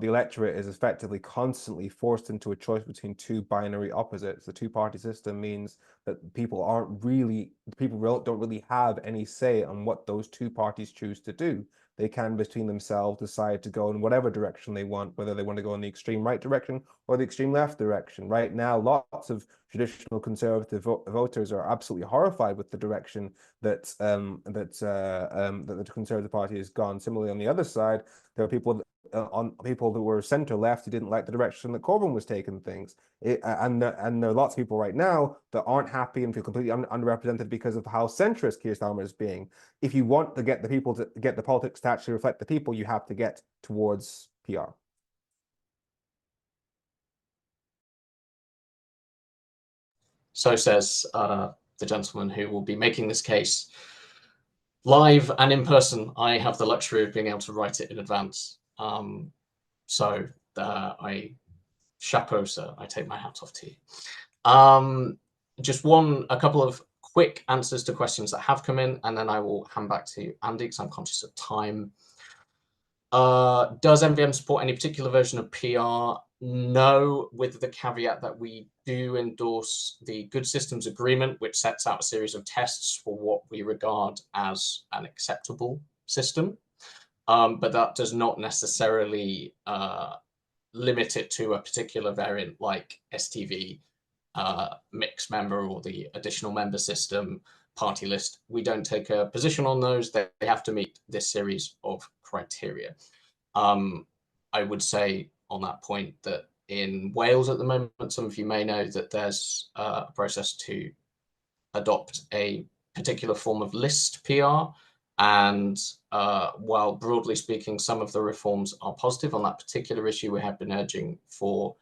electorate is effectively constantly forced into a choice between two binary opposites. The two-party system means that people don't really have any say on what those two parties choose to do. They can, between themselves, decide to go in whatever direction they want, whether they want to go in the extreme right direction or the extreme left direction. Right now, lots of traditional conservative voters are absolutely horrified with the direction that the Conservative Party has gone. Similarly, on the other side, there are people who were centre left who didn't like the direction that Corbyn was taking things. And there are lots of people right now that aren't happy and feel completely underrepresented because of how centrist Keir Starmer is being. If you want to get the politics to actually reflect the people, you have to get towards PR. So says the gentleman who will be making this case live and in person. I have the luxury of being able to write it in advance. So I chapeau, sir. I take my hat off to you. Just a couple of quick answers to questions that have come in, and then I will hand back to Andy because I'm conscious of time. Does MVM support any particular version of PR? No, with the caveat that we do endorse the Good Systems Agreement, which sets out a series of tests for what we regard as an acceptable system. But that does not necessarily limit it to a particular variant like STV, mixed member, or the additional member system, party list. We don't take a position on those. They have to meet this series of criteria. I would say on that point that in Wales at the moment, some of you may know that there's a process to adopt a particular form of list PR. And while broadly speaking, some of the reforms are positive on that particular issue, we have been urging for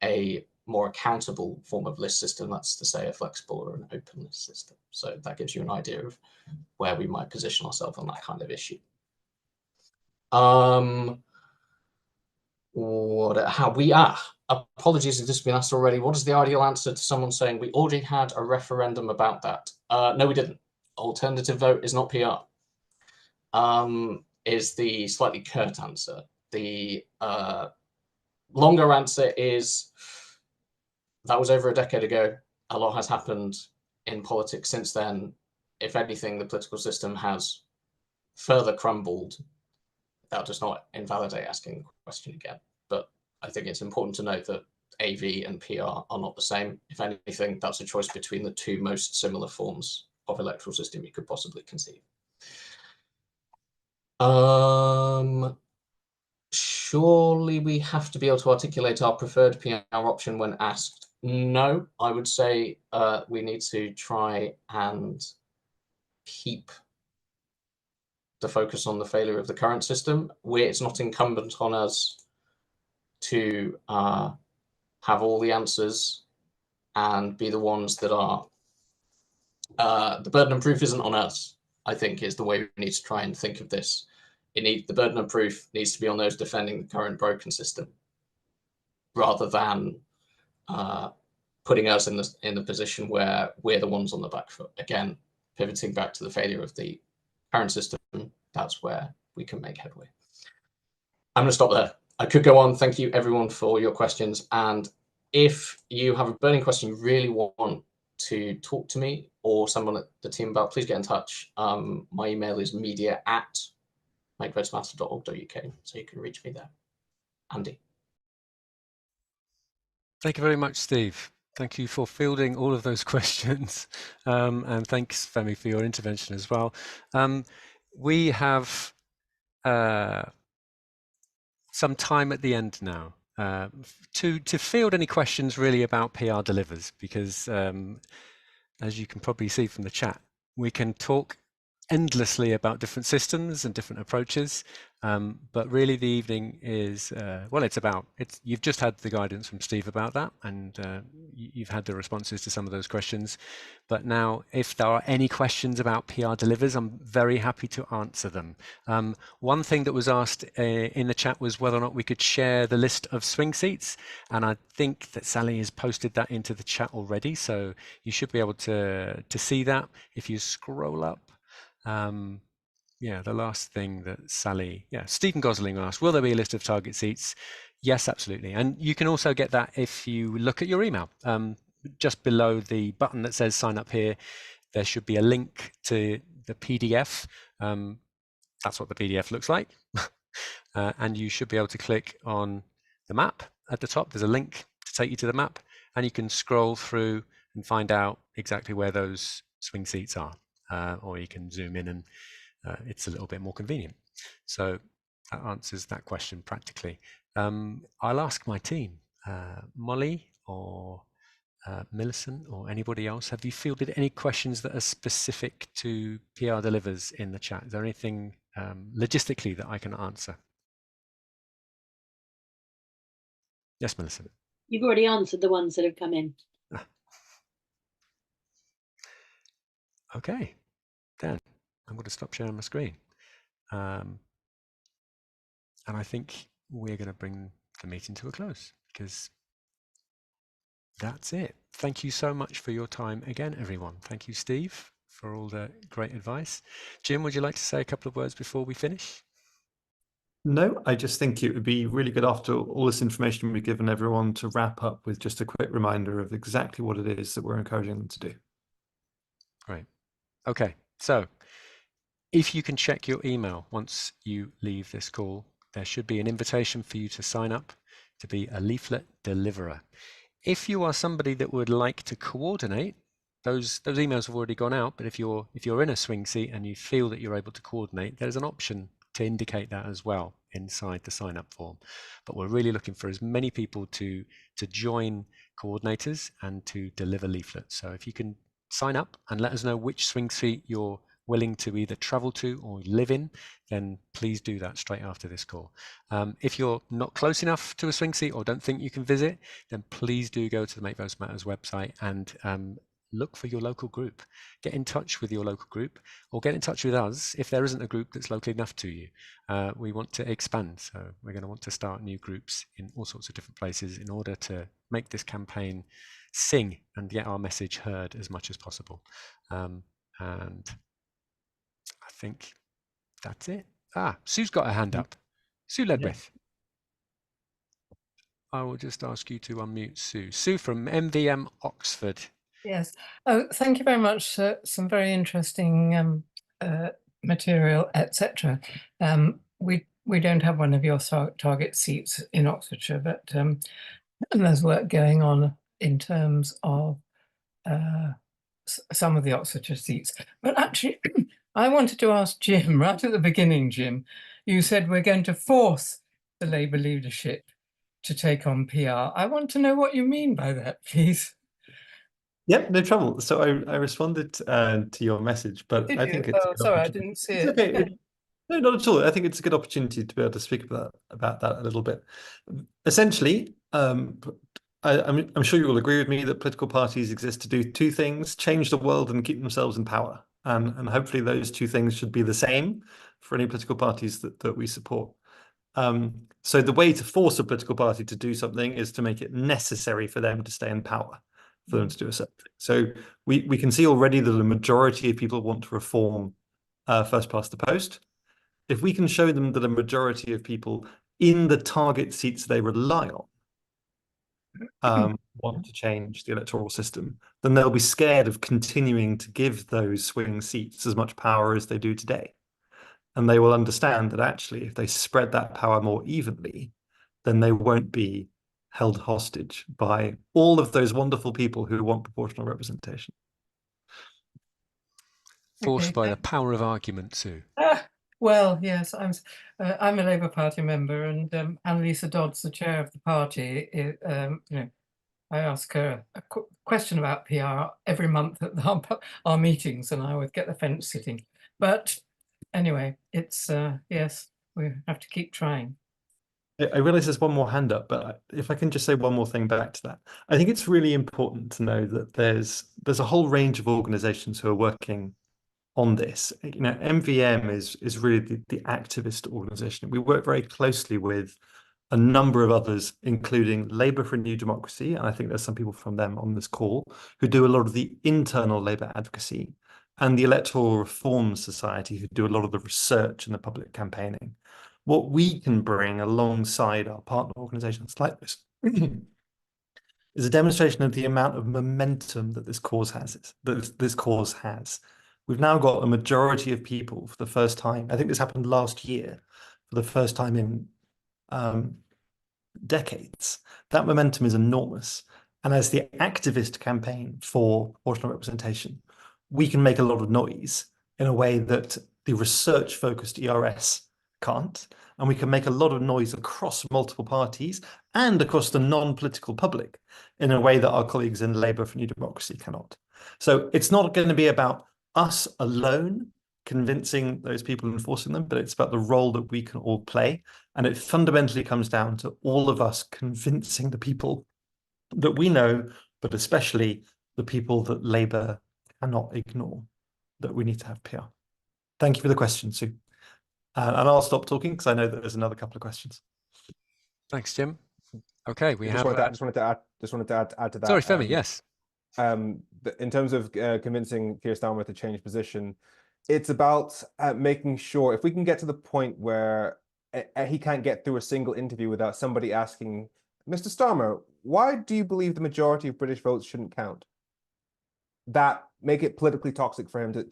a more accountable form of list system. That's to say a flexible or an open list system. So that gives you an idea of where we might position ourselves on that kind of issue. Apologies if this has been asked already. What is the ideal answer to someone saying we already had a referendum about that? No, we didn't. Alternative vote is not PR. is the slightly curt answer. The longer answer is that was over a decade ago. A lot has happened in politics since then. If anything, the political system has further crumbled. That does not invalidate asking the question again. But I think it's important to note that AV and PR are not the same. If anything, that's a choice between the two most similar forms of electoral system you could possibly conceive. Surely we have to be able to articulate our preferred PR option when asked. No, I would say we need to try and keep the focus on the failure of the current system, where it's not incumbent on us to have all the answers and be the ones that are the burden of proof isn't on us, I think, is the way we need to try and think of this. The burden of proof needs to be on those defending the current broken system, rather than putting us in the position where we're the ones on the back foot. Again, pivoting back to the failure of the current system, that's where we can make headway. I'm going to stop there. I could go on. Thank you, everyone, for your questions. And if you have a burning question you really want to talk to me or someone at the team about, please get in touch. My email is media@makevotes.org.uk, so you can reach me there. Andy. Thank you very much, Steve. Thank you for fielding all of those questions. And thanks, Femi, for your intervention as well. We have some time at the end now to field any questions really about PRDelivers, because as you can probably see from the chat, we can talk endlessly about different systems and different approaches, but really the evening is well, you've just had the guidance from Steve about that, and you've had the responses to some of those questions. But now, if there are any questions about PRDelivers, I'm very happy to answer them. One thing that was asked in the chat was whether or not we could share the list of swing seats, and I think that Sally has posted that into the chat already, so you should be able to see that if you scroll up. Yeah, the last thing that Stephen Gosling asked, will there be a list of target seats? Yes, absolutely. And you can also get that if you look at your email. Just below the button that says sign up here, there should be a link to the PDF. That's what the PDF looks like. And you should be able to click on the map at the top. There's a link to take you to the map, and you can scroll through and find out exactly where those swing seats are. Or you can zoom in, and it's a little bit more convenient. So that answers that question practically. I'll ask my team, Molly or Millicent or anybody else, have you fielded any questions that are specific to PRDelivers in the chat? Is there anything logistically that I can answer? Yes, Millicent. You've already answered the ones that have come in. Okay, then I'm going to stop sharing my screen. And I think we're going to bring the meeting to a close, because that's it. Thank you so much for your time again, everyone. Thank you, Steve, for all the great advice. Jim, would you like to say a couple of words before we finish? No, I just think it would be really good after all this information we've given everyone to wrap up with just a quick reminder of exactly what it is that we're encouraging them to do. Great. Okay, so if you can check your email once you leave this call, there should be an invitation for you to sign up to be a leaflet deliverer. If you are somebody that would like to coordinate, those emails have already gone out, but if you're in a swing seat and you feel that you're able to coordinate, there's an option to indicate that as well inside the sign up form. But we're really looking for as many people to join coordinators and to deliver leaflets. So if you can sign up and let us know which swing seat you're willing to either travel to or live in, then please do that straight after this call. If you're not close enough to a swing seat or don't think you can visit, then please do go to the Make Votes Matters website and look for your local group. Get in touch with your local group, or get in touch with us if there isn't a group that's local enough to you. We want to expand, so we're going to want to start new groups in all sorts of different places in order to make this campaign sing and get our message heard as much as possible. And I think that's it. Sue's got her hand up. Sue Ledwith. I will just ask you to unmute Sue. Sue from MVM Oxford. Yes. Oh, thank you very much. Some very interesting material, etc. We don't have one of your target seats in Oxfordshire, but and there's work going on in terms of some of the Oxfordshire seats. But actually, I wanted to ask Jim, right at the beginning, Jim, you said we're going to force the Labour leadership to take on PR. I want to know what you mean by that, please. Yep, no trouble. So I responded to your message, but Did I you? think it's Oh, sorry, I didn't see it. okay. No, not at all. I think it's a good opportunity to be able to speak about that a little bit. Essentially, I'm sure you will agree with me that political parties exist to do two things: change the world and keep themselves in power. And hopefully those two things should be the same for any political parties that we support. So the way to force a political party to do something is to make it necessary for them to stay in power, for them to do a certain thing. So we can see already that the majority of people want to reform first past the post. If we can show them that a majority of people in the target seats they rely on want to change the electoral system, then they'll be scared of continuing to give those swing seats as much power as they do today. And they will understand that actually, if they spread that power more evenly, then they won't be held hostage by all of those wonderful people who want proportional representation. Forced by the power of argument, Sue. Well, yes, I'm a Labour Party member, and Annalisa Dodds, the chair of the party, I ask her a question about PR every month at our meetings, and I would get the fence sitting. But anyway, it's yes, we have to keep trying. I realize there's one more hand up, but if I can just say one more thing back to that, I think it's really important to know that there's a whole range of organizations who are working on this. MVM is really the activist organization. We work very closely with a number of others, including Labour for a New Democracy, and I think there's some people from them on this call, who do a lot of the internal Labour advocacy, and the Electoral Reform Society, who do a lot of the research and the public campaigning. What we can bring alongside our partner organizations like this is a demonstration of the amount of momentum that this cause has. We've now got a majority of people for the first time. I think this happened last year, for the first time in decades. That momentum is enormous. And as the activist campaign for proportional representation, we can make a lot of noise in a way that the research-focused ERS can't. And we can make a lot of noise across multiple parties and across the non-political public in a way that our colleagues in Labour for New Democracy cannot. So it's not going to be about us alone convincing those people and forcing them, but it's about the role that we can all play. And it fundamentally comes down to all of us convincing the people that we know, but especially the people that Labour cannot ignore, that we need to have PR. Thank you for the question, Sue. And I'll stop talking because I know that there's another couple of questions. Thanks, Jim. Okay, we just wanted to add to that. Sorry, Femi. Yes. In terms of convincing Keir Starmer to change position, it's about making sure if we can get to the point where he can't get through a single interview without somebody asking, Mr. Starmer, why do you believe the majority of British votes shouldn't count? That make it politically toxic for him to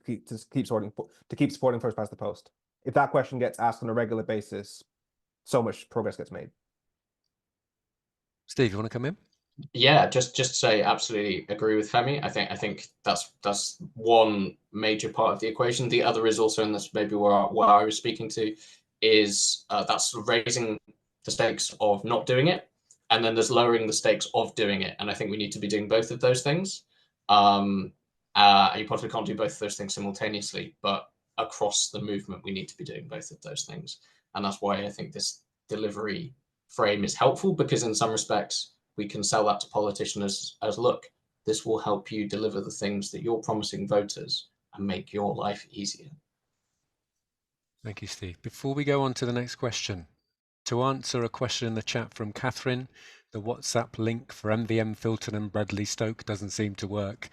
keep supporting first past the post. If that question gets asked on a regular basis, so much progress gets made. Steve, you want to come in? Yeah, just to say, absolutely agree with Femi. I think that's one major part of the equation. The other is also, and that's maybe what I was speaking to, is that's raising the stakes of not doing it, and then there's lowering the stakes of doing it. And I think we need to be doing both of those things. You possibly can't do both of those things simultaneously, but across the movement, we need to be doing both of those things. And that's why I think this delivery frame is helpful, because in some respects, we can sell that to politicians as look, this will help you deliver the things that you're promising voters and make your life easier. Thank you, Steve. Before we go on to the next question, to answer a question in the chat from Catherine. The WhatsApp link for MVM Filton and Bradley Stoke doesn't seem to work.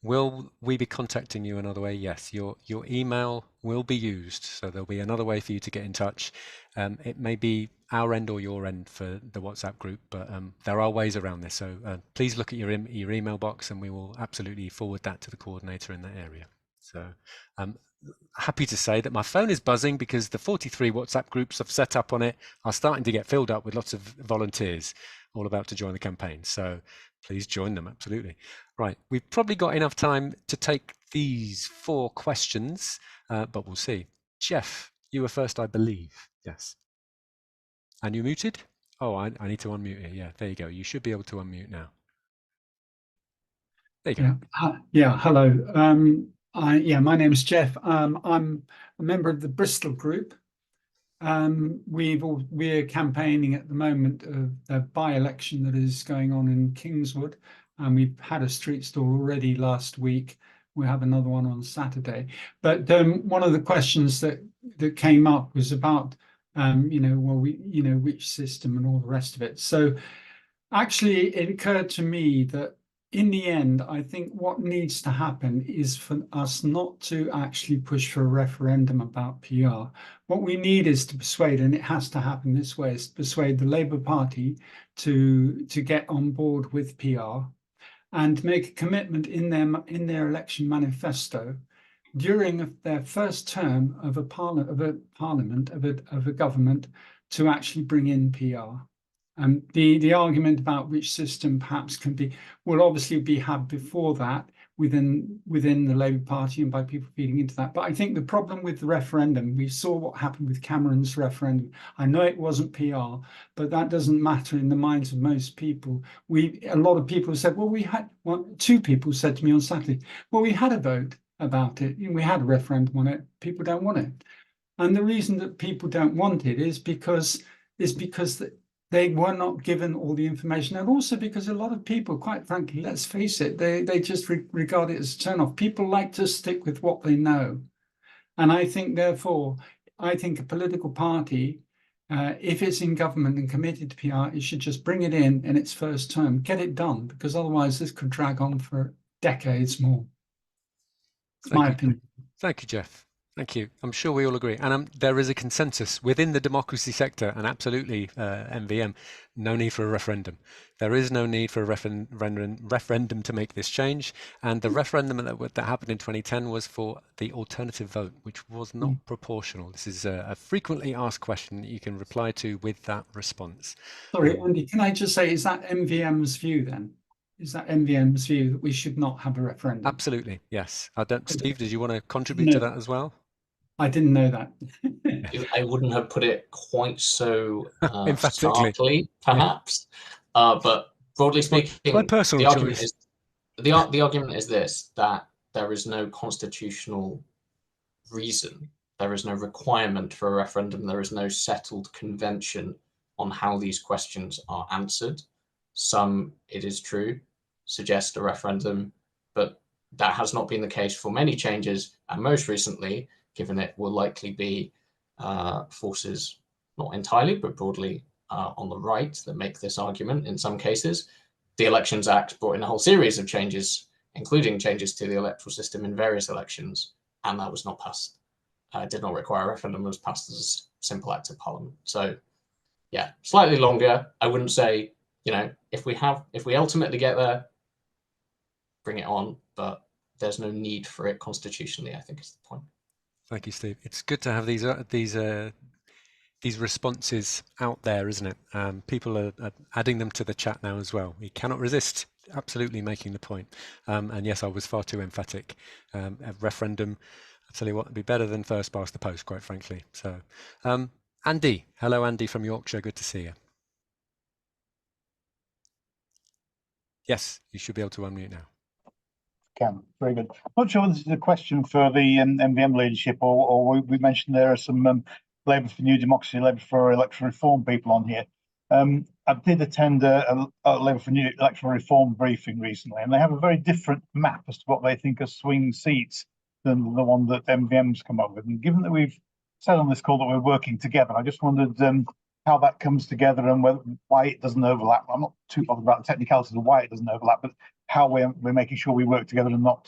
Will we be contacting you another way? Yes, your email will be used, so there'll be another way for you to get in touch. It may be our end or your end for the WhatsApp group, but there are ways around this. So please look at your email box, and we will absolutely forward that to the coordinator in that area. So happy to say that my phone is buzzing because the 43 WhatsApp groups I've set up on it are starting to get filled up with lots of volunteers all about to join the campaign. So please join them, absolutely. Right, we've probably got enough time to take these 4 questions, but we'll see. Jeff, you were first, I believe. Yes. And you muted? Oh, I need to unmute it. Yeah, there you go. You should be able to unmute now. There you go. Yeah, hello. My name's Jeff. I'm a member of the Bristol group. We're campaigning at the moment of a by-election that is going on in Kingswood, and we've had a street stall already last week. We have another one on Saturday. But one of the questions that came up was about which system and all the rest of it. So actually, it occurred to me that in the end, I think what needs to happen is for us not to actually push for a referendum about PR. What we need is to persuade, and it has to happen this way, is to persuade the Labour Party to get on board with PR and make a commitment in their election manifesto during their first term of a government to actually bring in PR. The argument about which system perhaps will obviously be had before that within the Labour Party and by people feeding into that. But I think the problem with the referendum, we saw what happened with Cameron's referendum. I know it wasn't PR, but that doesn't matter in the minds of most people. A lot of people said, well, 2 people said to me on Saturday, well, we had a vote about it. We had a referendum on it. People don't want it. And the reason that people don't want it is because they were not given all the information, and also because a lot of people, quite frankly, let's face it, they just regard it as a turn-off. People like to stick with what they know. And I think, therefore, a political party, if it's in government and committed to PR, it should just bring it in its first term, get it done, because otherwise this could drag on for decades more. That's my opinion. Thank you, Jeff. Thank you. I'm sure we all agree. And there is a consensus within the democracy sector, and absolutely MVM, no need for a referendum. There is no need for a referendum to make this change. And the referendum that happened in 2010 was for the alternative vote, which was not proportional. This is a frequently asked question that you can reply to with that response. Sorry, Andy, can I just say, is that MVM's view then? Is that MVM's view that we should not have a referendum? Absolutely, yes. Steve, did you want to contribute to that as well? I didn't know that. I wouldn't have put it quite so emphatically, perhaps. But broadly speaking, the argument is this, that there is no constitutional reason, there is no requirement for a referendum, there is no settled convention on how these questions are answered. Some, it is true, suggest a referendum, but that has not been the case for many changes, and most recently, given it will likely be forces, not entirely, but broadly on the right that make this argument in some cases. The Elections Act brought in a whole series of changes, including changes to the electoral system in various elections, and that was not passed. Did not require a referendum, it was passed as a simple act of parliament. So yeah, slightly longer. I wouldn't say, if we ultimately get there, bring it on, but there's no need for it constitutionally, I think is the point. Thank you, Steve. It's good to have these responses out there, isn't it? People are adding them to the chat now as well. We cannot resist absolutely making the point. And yes, I was far too emphatic. A referendum, I'll tell you what, would be better than first past the post, quite frankly. So, Andy, hello, Andy from Yorkshire. Good to see you. Yes, you should be able to unmute now. Very good. Not sure this is a question for the MVM leadership, or we mentioned there are some Labour for New Democracy, Labour for Electoral Reform people on here. I did attend a Labour for New Electoral Reform briefing recently, and they have a very different map as to what they think are swing seats than the one that MVM's come up with. And given that we've said on this call that we're working together, I just wondered how that comes together and why it doesn't overlap. I'm not too bothered about the technicalities of why it doesn't overlap, but how we're making sure we work together and not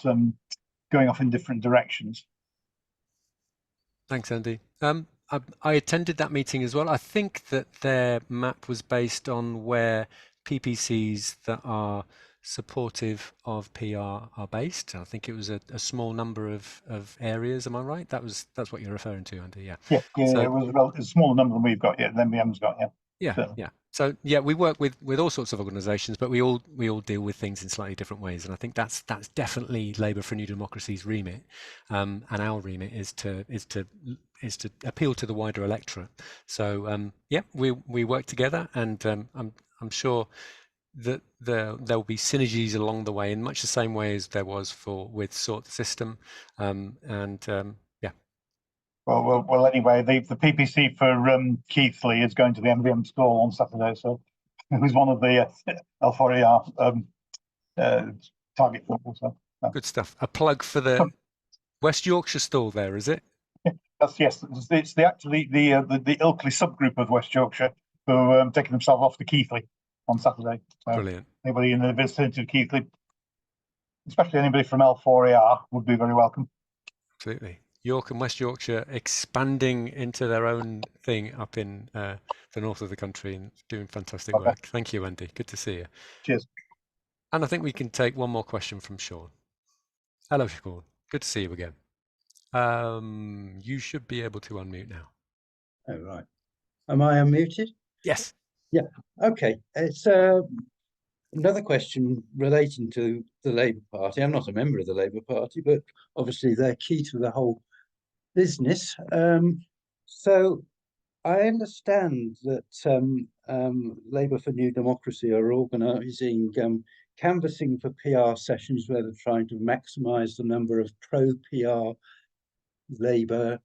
going off in different directions. Thanks, Andy. I attended that meeting as well. I think that their map was based on where PPCs that are supportive of PR are based. I think it was a small number of areas. Am I right? That's what you're referring to, Andy. Yeah. Yeah. So, it was a smaller number than we've got. Yeah, than MVM's got. Yeah. Yeah, Certainly. yeah. So yeah, we work with all sorts of organisations, but we all deal with things in slightly different ways, and I think that's definitely Labour for New Democracy's remit, and our remit is to appeal to the wider electorate. So yeah, we work together, and I'm sure that there will be synergies along the way in much the same way as there was with Sort the System, yeah. Well. Anyway, the PPC for Keithley is going to the MVM stall on Saturday, so it was one of the L4ER target football. So good stuff. A plug for the West Yorkshire stall there, is it? Yes. It's actually the Ilkley subgroup of West Yorkshire who are taking themselves off to Keithley on Saturday. So brilliant. Anybody in the vicinity of Keithley, especially anybody from L4ER, would be very welcome. Absolutely. York and West Yorkshire expanding into their own thing up in the north of the country and doing fantastic work. Thank you, Andy. Good to see you. Cheers. And I think we can take one more question from Sean. Hello, Sean. Good to see you again. You should be able to unmute now. Oh, right. Am I unmuted? Yes. Yeah. Okay. It's another question relating to the Labour Party. I'm not a member of the Labour Party, but obviously they're key to the whole business. So I understand that Labour for New Democracy are organising canvassing for PR sessions where they're trying to maximise the number of pro-PR Labour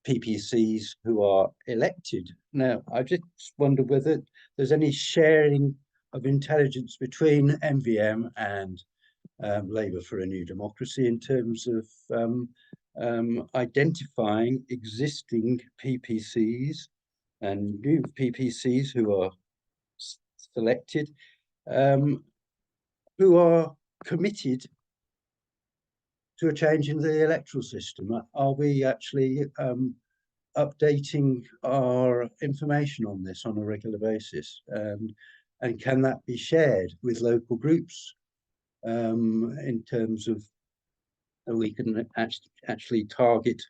PPCs who are elected. Now, I just wonder whether there's any sharing of intelligence between MVM and Labour for a New Democracy in terms of identifying existing PPCs and new PPCs who are selected, who are committed to a change in the electoral system. Are we actually updating our information on this on a regular basis? And can that be shared with local groups in terms of we can actually target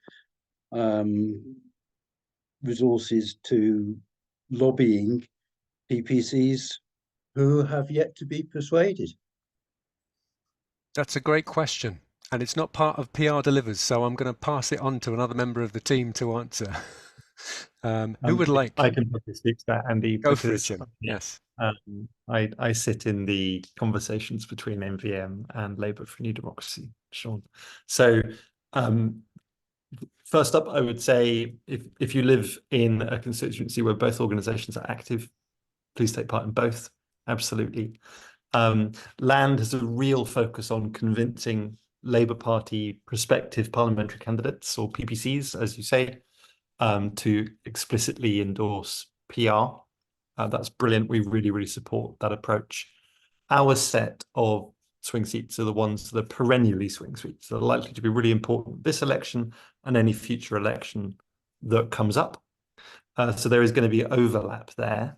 resources to lobbying PPCs who have yet to be persuaded? That's a great question. And it's not part of PRDelivers, so I'm going to pass it on to another member of the team to answer. Who would like? I can probably speak to that, Andy. Go for it, Jim. Yes. I sit in the conversations between MVM and Labour for New Democracy, Sean. So first up, I would say if you live in a constituency where both organisations are active, please take part in both. Absolutely. Land has a real focus on convincing Labour Party prospective parliamentary candidates, or PPCs, as you say, to explicitly endorse PR. That's brilliant. We really, really support that approach. Our set of swing seats are the ones that are perennially swing seats. They're likely to be really important this election and any future election that comes up. So there is going to be overlap there.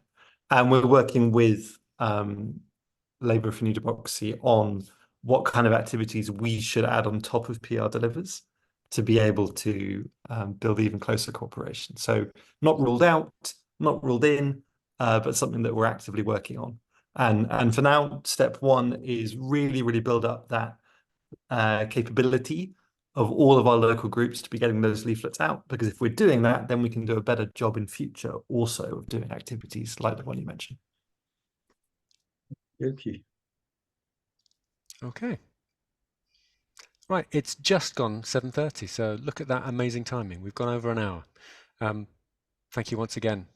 And we're working with Labour for New Democracy on what kind of activities we should add on top of PRDelivers to be able to build even closer cooperation. So not ruled out, not ruled in, but something that we're actively working on. And for now, step one is really, really build up that capability of all of our local groups to be getting those leaflets out. Because if we're doing that, then we can do a better job in future also of doing activities like the one you mentioned. Thank you. Okay. Right, it's just gone 7:30, so look at that amazing timing. We've gone over an hour. Thank you once again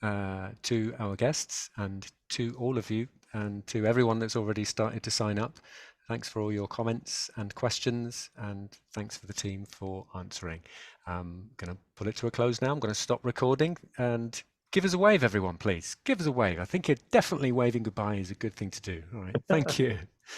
to our guests and to all of you and to everyone that's already started to sign up. Thanks for all your comments and questions, and thanks for the team for answering. I'm going to put it to a close now. I'm going to stop recording and Give us a wave, everyone, please. Give us a wave. I think definitely waving goodbye is a good thing to do. All right. Thank you.